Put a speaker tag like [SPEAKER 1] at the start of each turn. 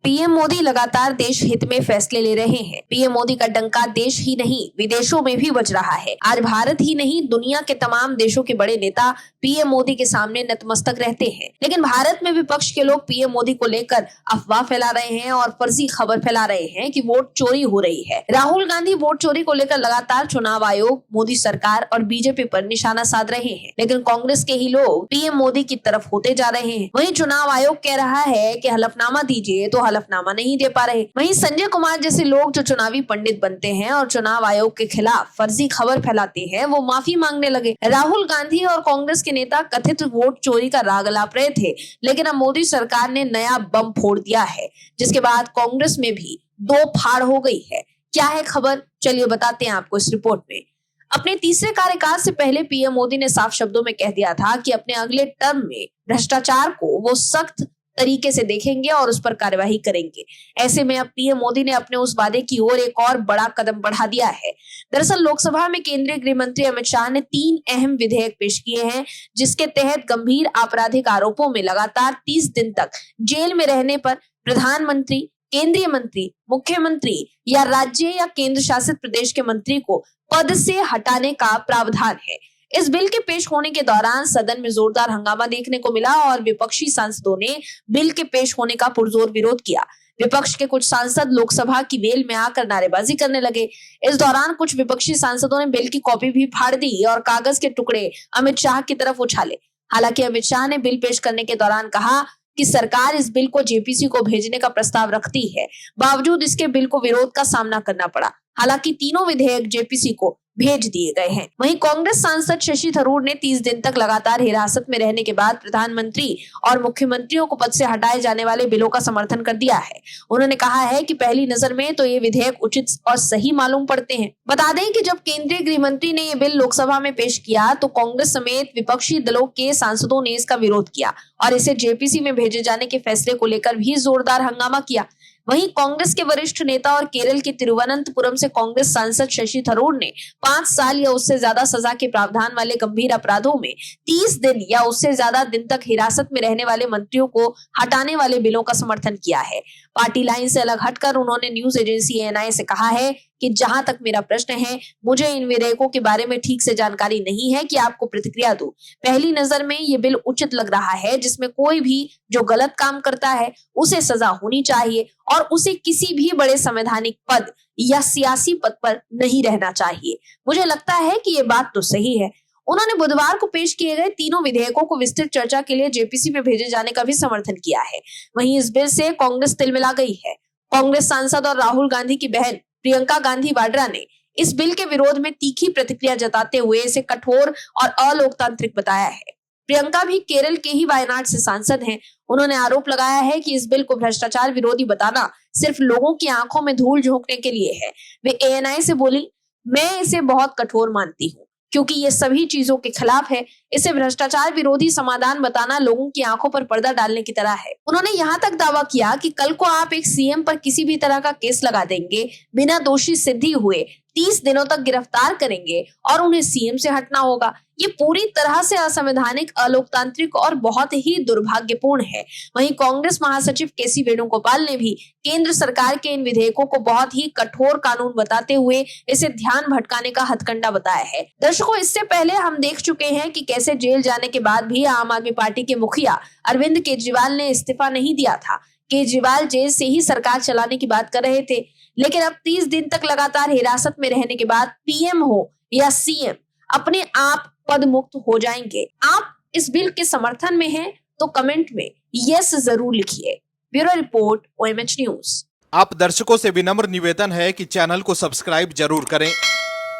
[SPEAKER 1] PM Modi लगातार देश हित में फैसले ले रहे हैं। पीएम मोदी का डंका देश ही नहीं विदेशों में भी बज रहा है। आज भारत ही नहीं दुनिया के तमाम देशों के बड़े नेता पीएम मोदी के सामने नतमस्तक रहते हैं, लेकिन भारत में विपक्ष के लोग पीएम मोदी को लेकर अफवाह फैला रहे हैं और फर्जी खबर फैला रहे हैं कि वोट चोरी हो रही है। राहुल गांधी वोट चोरी को लेकर लगातार चुनाव आयोग, मोदी सरकार और बीजेपी पर निशाना साध रहे हैं, लेकिन कांग्रेस के ही लोग पीएम मोदी की तरफ होते जा रहे हैं। वहीं चुनाव आयोग कह रहा है कि हलफनामा दीजिए तो हलफनामा नहीं दे पा रहे। वहीं संजय कुमार जैसे लोग जो चुनावी पंडित बनते हैं और चुनाव आयोग के खिलाफ फर्जी खबर फैलाते हैं, वो माफी मांगने लगे। राहुल गांधी और कांग्रेस के नेता कथित वोट चोरी का राग अलाप रहे थे, लेकिन अब मोदी सरकार ने नया बम फोड़ दिया है, जिसके बाद कांग्रेस में भी दो फाड़ हो गई है। क्या है खबर, चलिए बताते हैं आपको इस रिपोर्ट में। अपने तीसरे कार्यकाल से पहले पीएम मोदी ने साफ शब्दों में कह दिया था कि अपने अगले टर्म में भ्रष्टाचार को वो सख्त तरीके से देखेंगे और उस पर कार्यवाही करेंगे। ऐसे में अब पीएम मोदी ने अपने उस वादे की ओर एक और बड़ा कदम बढ़ा दिया है। दरअसल लोकसभा में केंद्रीय गृह मंत्री अमित शाह ने 3 अहम विधेयक पेश किए हैं, जिसके तहत गंभीर आपराधिक आरोपों में लगातार 30 दिन तक जेल में रहने पर प्रधानमंत्री, केंद्रीय मंत्री, मुख्यमंत्री या राज्य या केंद्र शासित प्रदेश के मंत्री को पद से हटाने का प्रावधान है। इस बिल के पेश होने के दौरान सदन में जोरदार हंगामा देखने को मिला और विपक्षी सांसदों ने बिल के पेश होने का पुरजोर विरोध किया। विपक्ष के कुछ सांसद लोकसभा की वेल में आकर नारेबाजी करने लगे। इस दौरान कुछ विपक्षी सांसदों ने बिल की कॉपी भी फाड़ दी और कागज के टुकड़े अमित शाह की तरफ उछाले। हालांकि अमित शाह ने बिल पेश करने के दौरान कहा कि सरकार इस बिल को जेपीसी को भेजने का प्रस्ताव रखती है, बावजूद इसके बिल को विरोध का सामना करना पड़ा। हालांकि तीनों विधेयक जेपीसी को भेज दिए गए हैं। वहीं कांग्रेस सांसद शशि थरूर ने 30 दिन तक लगातार हिरासत में रहने के बाद प्रधानमंत्री और मुख्यमंत्रियों को पद से हटाए जाने वाले बिलों का समर्थन कर दिया है। उन्होंने कहा है कि पहली नजर में तो ये विधेयक उचित और सही मालूम पड़ते हैं। बता दें कि जब केंद्रीय गृह मंत्री ने ये बिल लोकसभा में पेश किया तो कांग्रेस समेत विपक्षी दलों के सांसदों ने इसका विरोध किया और इसे जेपीसी में भेजे जाने के फैसले को लेकर भी जोरदार हंगामा किया। वहीं कांग्रेस के वरिष्ठ नेता और केरल के तिरुवनंतपुरम से कांग्रेस सांसद शशि थरूर ने 5 साल या उससे ज्यादा सजा के प्रावधान वाले गंभीर अपराधों में 30 दिन या उससे ज्यादा दिन तक हिरासत में रहने वाले मंत्रियों को हटाने वाले बिलों का समर्थन किया है। पार्टी लाइन से अलग हटकर उन्होंने न्यूज एजेंसी एएनआई से कहा है कि जहां तक मेरा प्रश्न है, मुझे इन विधेयकों के बारे में ठीक से जानकारी नहीं है कि आपको प्रतिक्रिया दूं। पहली नजर में ये बिल उचित लग रहा है, जिसमें कोई भी जो गलत काम करता है उसे सजा होनी चाहिए और उसे किसी भी बड़े संवैधानिक पद या सियासी पद पर नहीं रहना चाहिए। मुझे लगता है कि ये बात तो सही है। उन्होंने बुधवार को पेश किए गए तीनों विधेयकों को विस्तृत चर्चा के लिए जेपीसी में भेजे जाने का भी समर्थन किया है। वहीं इस बिल से कांग्रेस तिलमिला गई है। कांग्रेस सांसद और राहुल गांधी की बहन प्रियंका गांधी वाड्रा ने इस बिल के विरोध में तीखी प्रतिक्रिया जताते हुए इसे कठोर और अलोकतांत्रिक बताया है। प्रियंका भी केरल के ही वायनाड से सांसद हैं। उन्होंने आरोप लगाया है कि इस बिल को भ्रष्टाचार विरोधी बताना सिर्फ लोगों की आंखों में धूल झोंकने के लिए है। वे एएनआई से बोली, मैं इसे बहुत कठोर मानती हूँ क्योंकि ये सभी चीजों के खिलाफ है। इसे भ्रष्टाचार विरोधी समाधान बताना लोगों की आंखों पर पर्दा डालने की तरह है। उन्होंने यहाँ तक दावा किया कि कल को आप एक सीएम पर किसी भी तरह का केस लगा देंगे, बिना दोषी सिद्धि हुए 30 दिनों तक गिरफ्तार करेंगे और उन्हें सीएम से हटना होगा। ये पूरी तरह से असंवैधानिक, अलोकतांत्रिक और बहुत ही दुर्भाग्यपूर्ण है। वहीं कांग्रेस महासचिव केसी वेणुगोपाल ने भी केंद्र सरकार के इन विधेयकों को बहुत ही कठोर कानून बताते हुए इसे ध्यान भटकाने का हथकंडा बताया है। दर्शकों, इससे पहले हम देख चुके हैं कि कैसे जेल जाने के बाद भी आम आदमी पार्टी के मुखिया अरविंद केजरीवाल ने इस्तीफा नहीं दिया था। केजरीवाल जेल से ही सरकार चलाने की बात कर रहे थे, लेकिन अब 30 दिन तक लगातार हिरासत में रहने के बाद पीएम हो या सीएम अपने आप पद मुक्त हो जाएंगे। आप इस बिल के समर्थन में हैं तो कमेंट में यस जरूर लिखिए। Bureau report, OMH news.
[SPEAKER 2] आप दर्शकों से विनम्र निवेदन है कि चैनल को सब्सक्राइब जरूर करें